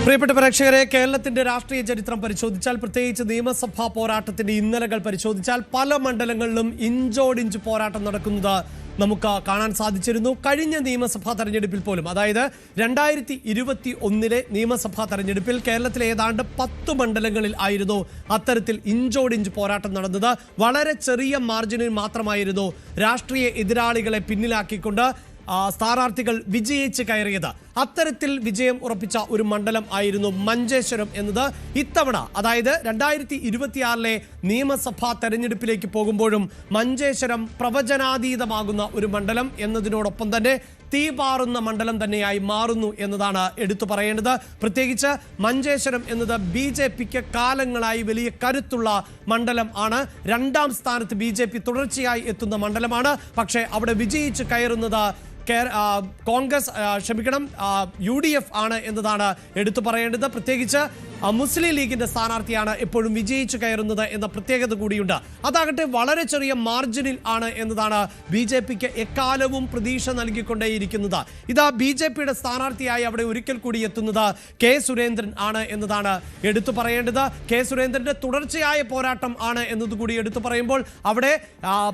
പ്രിയപ്പെട്ട പ്രേക്ഷകരെ, കേരളത്തിന്റെ രാഷ്ട്രീയ ചരിത്രം പരിശോധിച്ചാൽ, പ്രത്യേകിച്ച് നിയമസഭാ പോരാട്ടത്തിന്റെ ഇന്നലകൾ പരിശോധിച്ചാൽ പല മണ്ഡലങ്ങളിലും ഇഞ്ചോടിഞ്ച് പോരാട്ടം നടക്കുന്നത് നമുക്ക് കാണാൻ സാധിച്ചിരുന്നു. കഴിഞ്ഞ നിയമസഭാ തെരഞ്ഞെടുപ്പിൽ പോലും, അതായത് 2021 നിയമസഭാ തെരഞ്ഞെടുപ്പിൽ കേരളത്തിലെ ഏതാണ്ട് 10 മണ്ഡലങ്ങളിൽ ആയിരുന്നു അത്തരത്തിൽ ഇഞ്ചോടിഞ്ച് പോരാട്ടം നടന്നത്. വളരെ ചെറിയ മാർജിനിൽ മാത്രമായിരുന്നു രാഷ്ട്രീയ എതിരാളികളെ പിന്നിലാക്കിക്കൊണ്ട് സ്ഥാനാർത്ഥികൾ വിജയിച്ച് കയറിയത്. അത്തരത്തിൽ വിജയം ഉറപ്പിച്ച ഒരു മണ്ഡലം ആയിരുന്നു മഞ്ചേശ്വരം എന്നത്. ഇത്തവണ, അതായത് 2026 നിയമസഭാ തെരഞ്ഞെടുപ്പിലേക്ക് പോകുമ്പോഴും മഞ്ചേശ്വരം പ്രവചനാതീതമാകുന്ന ഒരു മണ്ഡലം എന്നതിനോടൊപ്പം തന്നെ തീപാറുന്ന മണ്ഡലം തന്നെയായി മാറുന്നു എന്നതാണ് എടുത്തു പറയേണ്ടത്. പ്രത്യേകിച്ച് മഞ്ചേശ്വരം എന്നത് BJPക്ക് കാലങ്ങളായി വലിയ കരുത്തുള്ള മണ്ഡലം ആണ്. 2ാം സ്ഥാനത്ത് BJP തുടർച്ചയായി എത്തുന്ന മണ്ഡലമാണ്. പക്ഷേ അവിടെ വിജയിച്ച് കയറുന്നത് കോൺഗ്രസ്, UDF ആണ് എന്നതാണ് എടുത്തു പറയേണ്ടത്. പ്രത്യേകിച്ച് മുസ്ലിം ലീഗിന്റെ സ്ഥാനാർത്ഥിയാണ് എപ്പോഴും വിജയിച്ചു കയറുന്നത് എന്ന പ്രത്യേകത കൂടിയുണ്ട്. അതാകട്ടെ വളരെ ചെറിയ മാർജിനിൽ ആണ് എന്നതാണ് BJPക്ക് എക്കാലവും പ്രതീക്ഷ നൽകിക്കൊണ്ടേയിരിക്കുന്നത്. ഇതാ BJPയുടെ സ്ഥാനാർത്ഥിയായി അവിടെ ഒരിക്കൽ കൂടി എത്തുന്നത് K. സുരേന്ദ്രൻ ആണ് എന്നതാണ് എടുത്തു പറയേണ്ടത്. K. സുരേന്ദ്രന്റെ തുടർച്ചയായ പോരാട്ടം ആണ് എന്നതുകൂടി എടുത്തു പറയുമ്പോൾ അവിടെ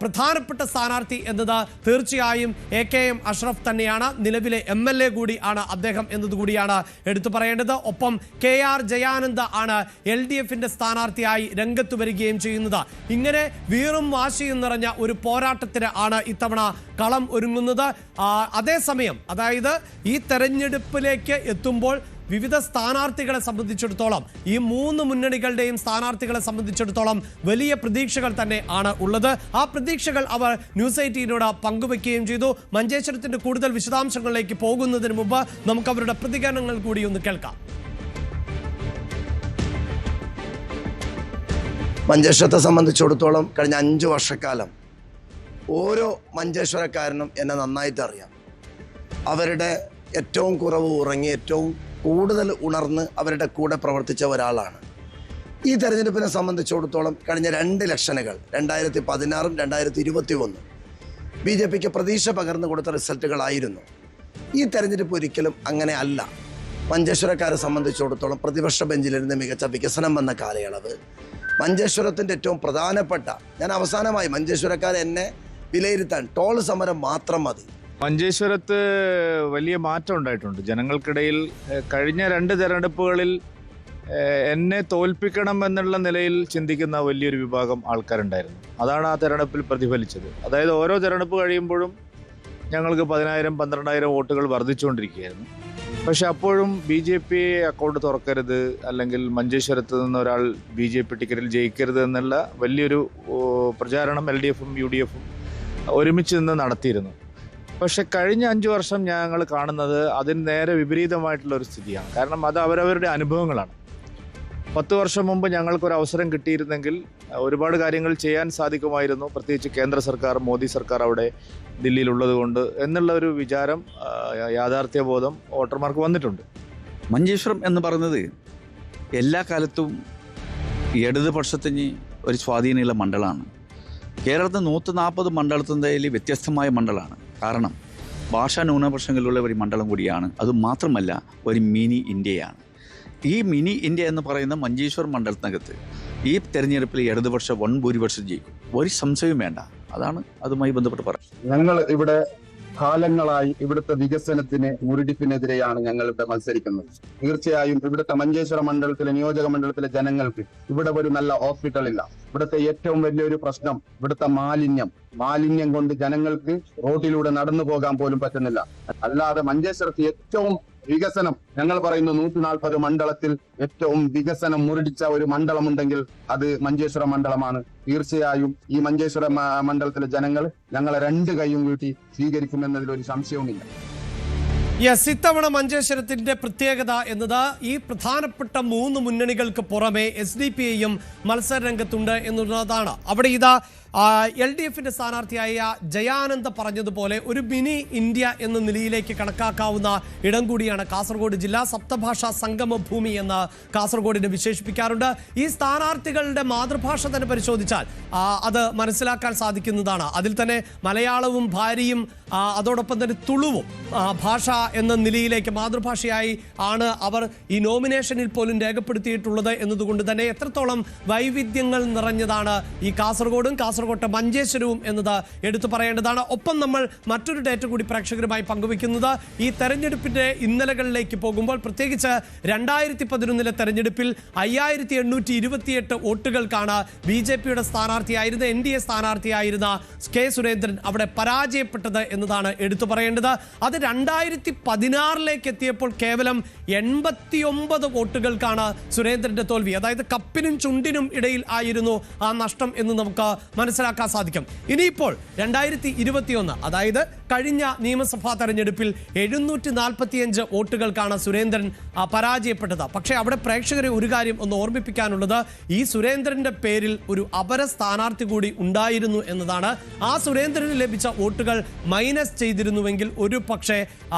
പ്രധാനപ്പെട്ട സ്ഥാനാർത്ഥി എന്നത് തീർച്ചയായും AKM അഷ്റഫ് തന്നെയാണ്. നിലവിലെ MLA കൂടി ആണ് അദ്ദേഹം എന്നതുകൂടിയാണ് എടുത്തു പറയേണ്ടത്. ഒപ്പം KR ജയാനന്ദ ആണ് LDFന്റെ സ്ഥാനാർത്ഥിയായി രംഗത്ത് വരികയും ചെയ്യുന്നത്. ഇങ്ങനെ വീറും വാശിയും നിറഞ്ഞ ഒരു പോരാട്ടത്തിന് ആണ് ഇത്തവണ കളം ഒരുങ്ങുന്നത്. അതേസമയം, അതായത് ഈ തെരഞ്ഞെടുപ്പിലേക്ക് എത്തുമ്പോൾ വിവിധ സ്ഥാനാർത്ഥികളെ സംബന്ധിച്ചിടത്തോളം, ഈ 3 മുന്നണികളുടെയും സ്ഥാനാർത്ഥികളെ സംബന്ധിച്ചിടത്തോളം വലിയ പ്രതീക്ഷകൾ തന്നെ ആണ് ഉള്ളത്. ആ പ്രതീക്ഷകൾ അവർ ന്യൂസ് 18നോട് പങ്കുവെക്കുകയും ചെയ്തു. മഞ്ചേശ്വരത്തിന്റെ കൂടുതൽ വിശദാംശങ്ങളിലേക്ക് പോകുന്നതിന് മുമ്പ് നമുക്ക് അവരുടെ പ്രതികരണങ്ങൾ കൂടി ഒന്ന് കേൾക്കാം. മഞ്ചേശ്വരത്തെ സംബന്ധിച്ചിടത്തോളം കഴിഞ്ഞ 5 വർഷക്കാലം ഓരോ മഞ്ചേശ്വരക്കാരനും എന്നെ നന്നായിട്ട് അറിയാം. അവരുടെ ഏറ്റവും കുറവ് ഉറങ്ങി ഏറ്റവും കൂടുതൽ ഉണർന്ന് അവരുടെ കൂടെ പ്രവർത്തിച്ച ഒരാളാണ്. ഈ തെരഞ്ഞെടുപ്പിനെ സംബന്ധിച്ചിടത്തോളം കഴിഞ്ഞ 2 ഇലക്ഷനുകൾ 2016 2021 BJPക്ക് പ്രതീക്ഷ പകർന്നു കൊടുത്ത റിസൾട്ടുകളായിരുന്നു. ഈ തെരഞ്ഞെടുപ്പ് ഒരിക്കലും അങ്ങനെ അല്ല. മഞ്ചേശ്വരക്കാരെ സംബന്ധിച്ചിടത്തോളം പ്രതിപക്ഷ ബെഞ്ചിലിരുന്ന് മികച്ച വികസനം വന്ന കാലയളവ്, മഞ്ചേശ്വരത്തിൻ്റെ ഏറ്റവും പ്രധാനപ്പെട്ട, ഞാൻ അവസാനമായി മഞ്ചേശ്വരക്കാരെ എന്നെ വിലയിരുത്താൻ ടോൾ സമരം മാത്രം മതി. മഞ്ചേശ്വരത്ത് വലിയ മാറ്റം ഉണ്ടായിട്ടുണ്ട് ജനങ്ങൾക്കിടയിൽ. കഴിഞ്ഞ 2 തെരഞ്ഞെടുപ്പുകളിൽ എന്നെ തോൽപ്പിക്കണം എന്നുള്ള നിലയിൽ ചിന്തിക്കുന്ന വലിയൊരു വിഭാഗം ആൾക്കാരുണ്ടായിരുന്നു. അതാണ് ആ തെരഞ്ഞെടുപ്പിൽ പ്രതിഫലിച്ചത്. അതായത് ഓരോ തെരഞ്ഞെടുപ്പ് കഴിയുമ്പോഴും ഞങ്ങൾക്ക് 10,000 12,000 വോട്ടുകൾ വർദ്ധിച്ചുകൊണ്ടിരിക്കുകയായിരുന്നു. പക്ഷെ അപ്പോഴും BJP അക്കൗണ്ട് തുറക്കരുത്, അല്ലെങ്കിൽ മഞ്ചേശ്വരത്ത് നിന്ന് ഒരാൾ BJP ടിക്കറ്റിൽ ജയിക്കരുത് എന്നുള്ള വലിയൊരു പ്രചാരണം LDFും UDFും ഒരുമിച്ച് നിന്ന് നടത്തിയിരുന്നു. പക്ഷെ കഴിഞ്ഞ 5 വർഷം ഞങ്ങൾ കാണുന്നത് അതിന് നേരെ വിപരീതമായിട്ടുള്ള ഒരു സ്ഥിതിയാണ്. കാരണം അത് അവരവരുടെ അനുഭവങ്ങളാണ്. 10 വർഷം മുമ്പ് ഞങ്ങൾക്കൊരു അവസരം കിട്ടിയിരുന്നെങ്കിൽ ഒരുപാട് കാര്യങ്ങൾ ചെയ്യാൻ സാധിക്കുമായിരുന്നു. പ്രത്യേകിച്ച് കേന്ദ്ര സർക്കാർ, മോദി സർക്കാർ അവിടെ ദില്ലിയിലുള്ളത് കൊണ്ട് എന്നുള്ള ഒരു വിചാരം, യാഥാർത്ഥ്യബോധം വോട്ടർമാർക്ക് വന്നിട്ടുണ്ട്. മഞ്ചേശ്വരം എന്ന് പറയുന്നത് എല്ലാ കാലത്തും ഇടതുപക്ഷത്തിന് ഒരു സ്വാധീനമുള്ള മണ്ഡലമാണ്. കേരളത്തിൽ 140 മണ്ഡലത്തിൻ്റെ വ്യത്യസ്തമായ മണ്ഡലമാണ്. കാരണം ഭാഷാ ന്യൂനപക്ഷങ്ങളുള്ള ഒരു മണ്ഡലം കൂടിയാണ്. അതുമാത്രമല്ല ഒരു മിനി ഇന്ത്യയാണ്. ഈ മിനി ഇന്ത്യ എന്ന് പറയുന്ന മഞ്ചേശ്വരം മണ്ഡലത്തിനകത്ത് ഈ തെരഞ്ഞെടുപ്പിൽ ഇടതുപക്ഷം 1 ഭൂരിപക്ഷം ജയിക്കും, ഒരു സംശയവും വേണ്ട. അതാണ് അതുമായി ബന്ധപ്പെട്ട് പറയുന്നത്. ഞങ്ങൾ ഇവിടെ കാലങ്ങളായി ഇവിടുത്തെ വികസനത്തിന് മുരടിപ്പിനെതിരെയാണ് ഞങ്ങൾ ഇവിടെ മത്സരിക്കുന്നത്. തീർച്ചയായും ഇവിടുത്തെ മഞ്ചേശ്വരം മണ്ഡലത്തിലെ നിയോജക മണ്ഡലത്തിലെ ജനങ്ങൾക്ക് ഇവിടെ ഒരു നല്ല ഹോസ്പിറ്റൽ ഇല്ല. ഇവിടുത്തെ ഏറ്റവും വലിയൊരു പ്രശ്നം ഇവിടുത്തെ മാലിന്യം കൊണ്ട് ജനങ്ങൾക്ക് റോഡിലൂടെ നടന്നു പോകാൻ പോലും പറ്റുന്നില്ല. അല്ലാതെ മഞ്ചേശ്വരത്ത് ഏറ്റവും വികസനം, ഞങ്ങൾ പറയുന്നു 140 മണ്ഡലത്തിൽ ഏറ്റവും വികസനം മുരടിച്ച ഒരു മണ്ഡലമുണ്ടെങ്കിൽ അത് മഞ്ചേശ്വര മണ്ഡലമാണ്. തീർച്ചയായും ഈ മഞ്ചേശ്വര മണ്ഡലത്തിലെ ജനങ്ങൾ ഞങ്ങളെ 2 കൈയും കൂട്ടി സ്വീകരിക്കുമെന്നതിൽ ഒരു സംശയവുമില്ല. ഇത്തവണ മഞ്ചേശ്വരത്തിന്റെ പ്രത്യേകത എന്നത് ഈ പ്രധാനപ്പെട്ട 3 മുന്നണികൾക്ക് പുറമെ SDPIയും മത്സര രംഗത്തുണ്ട് എന്നുള്ളതാണ്. അവിടെ ഇതാ LDFിന്റെ സ്ഥാനാർത്ഥിയായ ജയാനന്ദ പറഞ്ഞതുപോലെ ഒരു മിനി ഇന്ത്യ എന്ന നിലയിലേക്ക് കണക്കാക്കാവുന്ന ഇടം കൂടിയാണ് കാസർഗോഡ് ജില്ല. സപ്തഭാഷാ സംഗമ ഭൂമി എന്ന് കാസർഗോഡിനെ വിശേഷിപ്പിക്കാറുണ്ട്. ഈ സ്ഥാനാർത്ഥികളുടെ മാതൃഭാഷ തന്നെ പരിശോധിച്ചാൽ അത് മനസ്സിലാക്കാൻ സാധിക്കുന്നതാണ്. അതിൽ തന്നെ മലയാളവും ഭാര്യയും അതോടൊപ്പം തന്നെ തുളുവും ഭാഷ എന്ന നിലയിലേക്ക് മാതൃഭാഷയായി ആണ് അവർ ഈ നോമിനേഷനിൽ പോലും രേഖപ്പെടുത്തിയിട്ടുള്ളത് എന്നതുകൊണ്ട് തന്നെ എത്രത്തോളം വൈവിധ്യങ്ങൾ നിറഞ്ഞതാണ് ഈ കാസർഗോഡും കാസർഗോട്ടെ മഞ്ചേശ്വരവും എന്നത് എടുത്തു പറയേണ്ടതാണ്. ഒപ്പം നമ്മൾ മറ്റൊരു ഡേറ്റ കൂടി പ്രേക്ഷകരുമായി പങ്കുവെക്കുന്നത് ഈ തെരഞ്ഞെടുപ്പിന്റെ ഇന്നലകളിലേക്ക് പോകുമ്പോൾ പ്രത്യേകിച്ച് 2011 തെരഞ്ഞെടുപ്പിൽ 5828 വോട്ടുകൾക്കാണ് BJPയുടെ സ്ഥാനാർത്ഥിയായിരുന്ന NDA സ്ഥാനാർത്ഥിയായിരുന്ന K. സുരേന്ദ്രൻ അവിടെ പരാജയപ്പെട്ടത് എന്നതാണ് എടുത്തു പറയേണ്ടത്. അത് 2016 എത്തിയപ്പോൾ കേവലം 89 വോട്ടുകൾക്കാണ് സുരേന്ദ്രന്റെ തോൽവി. അതായത് കപ്പിനും ചുണ്ടിനും ഇടയിൽ ആയിരുന്നു ആ നഷ്ടം എന്ന് നമുക്ക് മനസ്സിലാക്കാൻ സാധിക്കും. ഇനിയിപ്പോൾ 2021 അതായത് കഴിഞ്ഞ നിയമസഭാ തെരഞ്ഞെടുപ്പിൽ 745 വോട്ടുകൾക്കാണ് സുരേന്ദ്രൻ പരാജയപ്പെട്ടത്. പക്ഷേ അവിടെ പ്രേക്ഷകരെ ഒരു കാര്യം ഒന്ന് ഓർമ്മിപ്പിക്കാനുള്ളത്, ഈ സുരേന്ദ്രന്റെ പേരിൽ ഒരു അപര സ്ഥാനാർത്ഥി കൂടി ഉണ്ടായിരുന്നു എന്നതാണ്. ആ സുരേന്ദ്രന് ലഭിച്ച വോട്ടുകൾ മൈനസ് ചെയ്തിരുന്നുവെങ്കിൽ ഒരു പക്ഷേ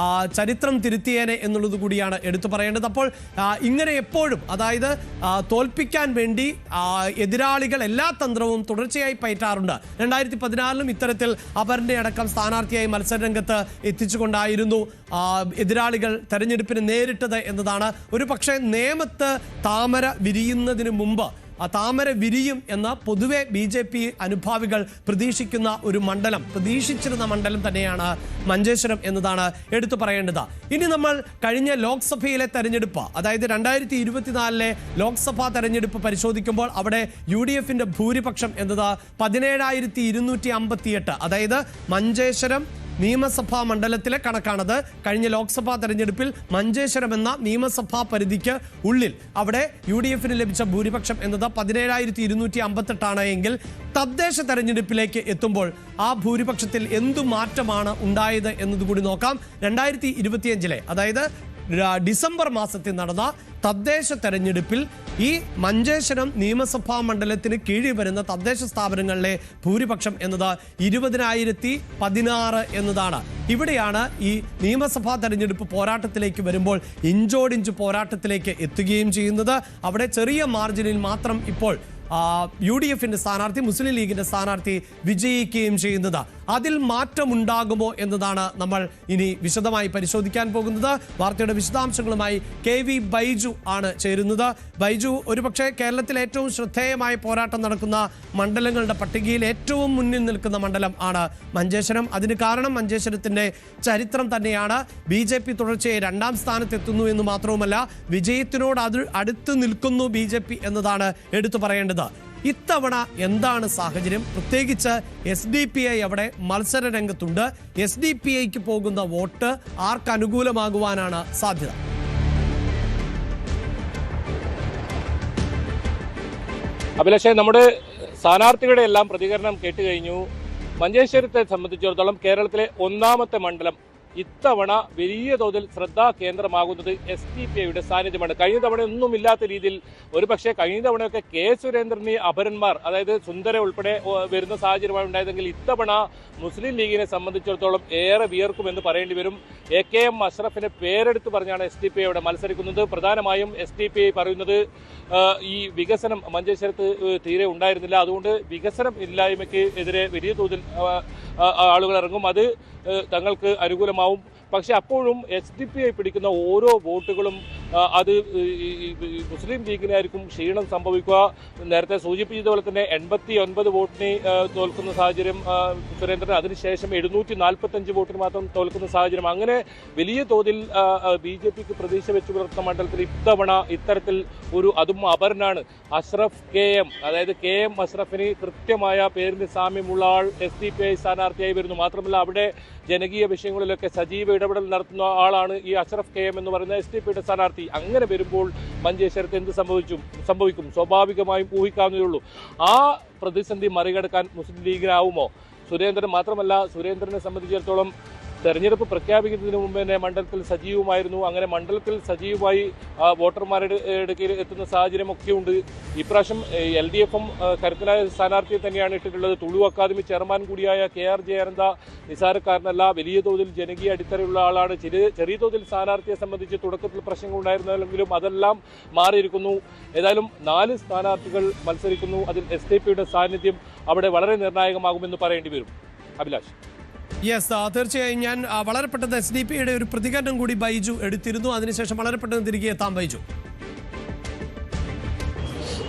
ചരിത്രം തിരുത്തിയേനെ എന്നുള്ളത് കൂടിയാണ് എടുത്തു പറയേണ്ടത്. അപ്പോൾ ഇങ്ങനെ എപ്പോഴും അതായത് തോൽപ്പിക്കാൻ വേണ്ടി എതിരാളികൾ എല്ലാ തന്ത്രവും തുടർച്ചയായി പയറ്റാറുണ്ട്. 2014 ഇത്തരത്തിൽ അപരന്റെ അടക്കം സ്ഥാനാർത്ഥിയായി മത്സരരംഗത്ത് എത്തിച്ചുകൊണ്ടായിരുന്നു എതിരാളികൾ തെരഞ്ഞെടുപ്പിന് നേരിട്ടത് എന്നതാണ്. ഒരു പക്ഷേ നേമത്ത് താമര വിരിയുന്നതിന് മുമ്പ് താമര വിരിയും എന്ന പൊതുവെ BJP അനുഭാവികൾ പ്രതീക്ഷിക്കുന്ന ഒരു മണ്ഡലം, പ്രതീക്ഷിച്ചിരുന്ന മണ്ഡലം തന്നെയാണ് മഞ്ചേശ്വരം എന്നതാണ് എടുത്തു പറയേണ്ടത്. ഇനി നമ്മൾ കഴിഞ്ഞ ലോക്സഭയിലെ തെരഞ്ഞെടുപ്പ് അതായത് 2024 ലോക്സഭാ തെരഞ്ഞെടുപ്പ് പരിശോധിക്കുമ്പോൾ അവിടെ UDFന്റെ ഭൂരിപക്ഷം എന്നത് 17,258. അതായത് മഞ്ചേശ്വരം നിയമസഭാ മണ്ഡലത്തിലെ കണക്കാണത്. കഴിഞ്ഞ ലോക്സഭാ തെരഞ്ഞെടുപ്പിൽ മഞ്ചേശ്വരം എന്ന നിയമസഭാ പരിധിക്ക് ഉള്ളിൽ അവിടെ UDFന് ലഭിച്ച ഭൂരിപക്ഷം എന്നത് 17,258 എങ്കിൽ തദ്ദേശ തെരഞ്ഞെടുപ്പിലേക്ക് എത്തുമ്പോൾ ആ ഭൂരിപക്ഷത്തിൽ എന്തു മാറ്റമാണ് ഉണ്ടായത് എന്നതുകൂടി നോക്കാം. 2025 അതായത് ഡിസംബർ മാസത്തിൽ നടന്ന തദ്ദേശ തെരഞ്ഞെടുപ്പിൽ ഈ മഞ്ചേശ്വരം നിയമസഭാ മണ്ഡലത്തിന് കീഴിൽ വരുന്ന തദ്ദേശ സ്ഥാപനങ്ങളിലെ ഭൂരിപക്ഷം എന്നത് 20,016 എന്നതാണ്. ഇവിടെയാണ് ഈ നിയമസഭാ തെരഞ്ഞെടുപ്പ് പോരാട്ടത്തിലേക്ക് വരുമ്പോൾ ഇഞ്ചോടിഞ്ച് പോരാട്ടത്തിലേക്ക് എത്തുകയും ചെയ്യുന്നത്. അവിടെ ചെറിയ മാർജിനിൽ മാത്രം ഇപ്പോൾ UDFന്റെ സ്ഥാനാർത്ഥി മുസ്ലിം ലീഗിന്റെ സ്ഥാനാർത്ഥി വിജയിക്കുകയും ചെയ്യുന്നത്. അതിൽ മാറ്റമുണ്ടാകുമോ എന്നതാണ് നമ്മൾ ഇനി വിശദമായി പരിശോധിക്കാൻ പോകുന്നത്. വാർത്തയുടെ വിശദാംശങ്ങളുമായി KV ബൈജു ആണ് ചേരുന്നത്. ബൈജു, ഒരുപക്ഷെ കേരളത്തിലെ ഏറ്റവും ശ്രദ്ധേയമായ പോരാട്ടം നടക്കുന്ന മണ്ഡലങ്ങളുടെ പട്ടികയിൽ ഏറ്റവും മുന്നിൽ നിൽക്കുന്ന മണ്ഡലം ആണ് മഞ്ചേശ്വരം. അതിന് കാരണം മഞ്ചേശ്വരത്തിന്റെ ചരിത്രം തന്നെയാണ്. BJP തുടർച്ചയായി 2ാം സ്ഥാനത്തെത്തുന്നു എന്ന് മാത്രവുമല്ല വിജയത്തിനോട് അടുത്ത് നിൽക്കുന്നു BJP എന്നതാണ് എടുത്തു പറയേണ്ടത്. ഇത്തവണ എന്താണ് സാഹചര്യം? പ്രത്യേകിച്ച് SDPI അവിടെ മത്സര രംഗത്തുണ്ട്. SDPIക്ക് പോകുന്ന വോട്ട് ആർക്ക് അനുകൂലമാകുവാനാണ് സാധ്യത? അഭിലാഷേ, നമ്മുടെ സ്ഥാനാർത്ഥികളുടെ എല്ലാം പ്രതികരണം കേട്ടുകഴിഞ്ഞു. മഞ്ചേശ്വരത്തെ സംബന്ധിച്ചിടത്തോളം കേരളത്തിലെ 1ാമത്തെ മണ്ഡലം ഇത്തവണ വലിയ തോതിൽ ശ്രദ്ധാ കേന്ദ്രമാകുന്നത് SDPIയുടെ സാന്നിധ്യമാണ്. കഴിഞ്ഞ തവണ ഒന്നുമില്ലാത്ത രീതിയിൽ ഒരുപക്ഷെ കഴിഞ്ഞ തവണയൊക്കെ K. സുരേന്ദ്രന് അപരന്മാർ അതായത് സുന്ദര ഉൾപ്പെടെ വരുന്ന സാഹചര്യമാണ് ഉണ്ടായതെങ്കിൽ ഇത്തവണ മുസ്ലിം ലീഗിനെ സംബന്ധിച്ചിടത്തോളം ഏറെ വിയർക്കുമെന്ന് പറയേണ്ടി വരും. AKM അഷ്റഫിനെ പേരെടുത്ത് പറഞ്ഞാണ് SDPI അവിടെ മത്സരിക്കുന്നത്. പ്രധാനമായും SDPI പറയുന്നത് ഈ വികസനം മഞ്ചേശ്വരത്ത് തീരെ ഉണ്ടായിരുന്നില്ല, അതുകൊണ്ട് വികസനം ഇല്ലായ്മയ്ക്ക് എതിരെ വലിയ തോതിൽ ആളുകൾ ഇറങ്ങും, അത് തങ്ങൾക്ക് അനുകൂലമാവും. പക്ഷെ അപ്പോഴും SDPI പിടിക്കുന്ന ഓരോ വോട്ടുകളും അത് മുസ്ലിം ലീഗിനായിരിക്കും ക്ഷീണം സംഭവിക്കുക. നേരത്തെ സൂചിപ്പിച്ചതുപോലെ തന്നെ 89 വോട്ടിന് തോൽക്കുന്ന സാഹചര്യം സുരേന്ദ്രൻ, അതിനുശേഷം 745 വോട്ടിന് മാത്രം തോൽക്കുന്ന സാഹചര്യം. അങ്ങനെ വലിയ തോതിൽ BJPക്ക് പ്രതീക്ഷ വെച്ച് പുലർത്തുന്ന മണ്ഡലത്തിൽ ഇത്തവണ ഇത്തരത്തിൽ അതും അപരനാണ് അഷ്റഫ് KM, അതായത് KM അഷ്റഫിന് കൃത്യമായ പേരിന് സാമ്യമുള്ള ആൾ SDPI സ്ഥാനാർത്ഥിയായി വരുന്നു. മാത്രമല്ല അവിടെ ജനകീയ വിഷയങ്ങളിലൊക്കെ സജീവ ഇടപെടൽ നടത്തുന്ന ആളാണ് ഈ അഷ്റഫ് KM എന്ന് പറയുന്ന SDPIയുടെ സ്ഥാനാർത്ഥി. അങ്ങനെ വരുമ്പോൾ മഞ്ചേശ്വരത്ത് എന്ത് സംഭവിക്കും? സ്വാഭാവികമായും ഊഹിക്കാവുന്നതേ ഉള്ളൂ. ആ പ്രതിസന്ധി മറികടക്കാൻ മുസ്ലിം ലീഗിനാവുമോ? സുരേന്ദ്രൻ മാത്രമല്ല, സുരേന്ദ്രനെ സംബന്ധിച്ചിടത്തോളം തെരഞ്ഞെടുപ്പ് പ്രഖ്യാപിക്കുന്നതിന് മുമ്പ് തന്നെ മണ്ഡലത്തിൽ സജീവമായിരുന്നു. അങ്ങനെ മണ്ഡലത്തിൽ സജീവമായി വോട്ടർമാരുടെ ഇടയ്ക്ക് എത്തുന്ന സാഹചര്യമൊക്കെ ഉണ്ട്. ഇപ്രാവശ്യം LDFും കരുത്തനായ സ്ഥാനാർത്ഥിയെ തന്നെയാണ് ഇട്ടിട്ടുള്ളത്. തുളു അക്കാദമി ചെയർമാൻ കൂടിയായ KR ജയാനന്ദ നിസാരക്കാരനല്ല, വലിയ തോതിൽ ജനകീയ അടിത്തറയുള്ള ആളാണ്. ചെറിയ തോതിൽ സ്ഥാനാർത്ഥിയെ സംബന്ധിച്ച് തുടക്കത്തിൽ പ്രശ്നങ്ങൾ ഉണ്ടായിരുന്നെങ്കിലും അതെല്ലാം മാറിയിരിക്കുന്നു. ഏതായാലും 4 സ്ഥാനാർത്ഥികൾ മത്സരിക്കുന്നു. അതിൽ SDP-യുടെ സാന്നിധ്യം അവിടെ വളരെ നിർണായകമാകുമെന്ന് പറയേണ്ടി വരും. അഭിലാഷ്. യെസ്, തീർച്ചയായും ഞാൻ വളരെ പെട്ടെന്ന് SDP-യുടെ ഒരു പ്രതികരണം കൂടി ബൈജു എടുത്തിരുന്നു. അതിനുശേഷം വളരെ പെട്ടെന്ന് തിരികെ എത്താം ബൈജു.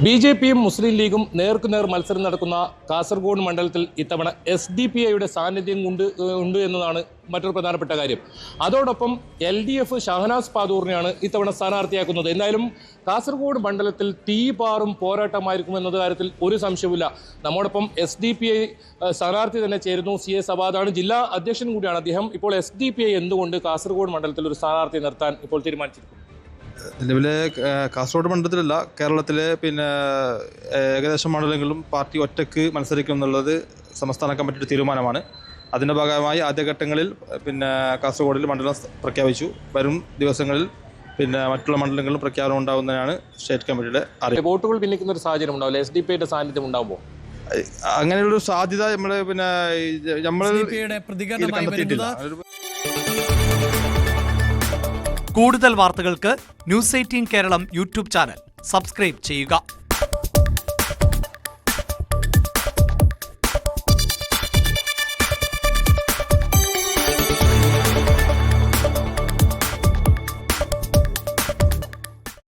BJPയും മുസ്ലിം ലീഗും നേർക്കുനേർ മത്സരം നടക്കുന്ന കാസർഗോഡ് മണ്ഡലത്തിൽ ഇത്തവണ SDP-യുടെ സാന്നിധ്യം ഉണ്ട് എന്നതാണ് മറ്റൊരു പ്രധാനപ്പെട്ട കാര്യം. അതോടൊപ്പം LDF ഷഹനാസ് പാദൂറിനെയാണ് ഇത്തവണ സ്ഥാനാർത്ഥിയാക്കുന്നത്. എന്തായാലും കാസർഗോഡ് മണ്ഡലത്തിൽ തീപാറും പോരാട്ടമായിരിക്കും എന്ന കാര്യത്തിൽ ഒരു സംശയവുമില്ല. നമ്മോടൊപ്പം SDP-ഐ സ്ഥാനാർത്ഥി തന്നെ ചേരുന്നു. CA സവാദാണ്, ജില്ലാ അധ്യക്ഷൻ കൂടിയാണ് അദ്ദേഹം. ഇപ്പോൾ SDP-ഐ എന്തുകൊണ്ട് കാസർഗോഡ് മണ്ഡലത്തിൽ ഒരു സ്ഥാനാർത്ഥി നിർത്താൻ ഇപ്പോൾ തീരുമാനിച്ചിരിക്കുന്നു? നിലവിലെ കാസർഗോഡ് മണ്ഡലത്തിലല്ല, കേരളത്തിലെ ഏകദേശം മണ്ഡലങ്ങളിലും പാർട്ടി ഒറ്റയ്ക്ക് മത്സരിക്കും എന്നുള്ളത് സംസ്ഥാന കമ്മിറ്റിയുടെ തീരുമാനമാണ്. അതിൻ്റെ ഭാഗമായി ആദ്യഘട്ടങ്ങളിൽ കാസർഗോഡിൽ മണ്ഡലം പ്രഖ്യാപിച്ചു. വരും ദിവസങ്ങളിൽ മറ്റുള്ള മണ്ഡലങ്ങളിലും പ്രഖ്യാപനം ഉണ്ടാകുന്നതാണ് സ്റ്റേറ്റ് കമ്മിറ്റിയുടെ അറിയിപ്പ്. വോട്ടുകൾ ഭിന്നിക്കുന്ന ഒരു സാഹചര്യം ഉണ്ടാവില്ല SDP-യുടെ സാന്നിധ്യം ഉണ്ടാകുമ്പോൾ? അങ്ങനെയുള്ളൊരു സാധ്യത നമ്മൾ പ്രതികരണമായി. കൂടുതൽ വാർത്തകൾക്ക് News 18 കേരളം യൂട്യൂബ് ചാനൽ സബ്സ്ക്രൈബ് ചെയ്യുക.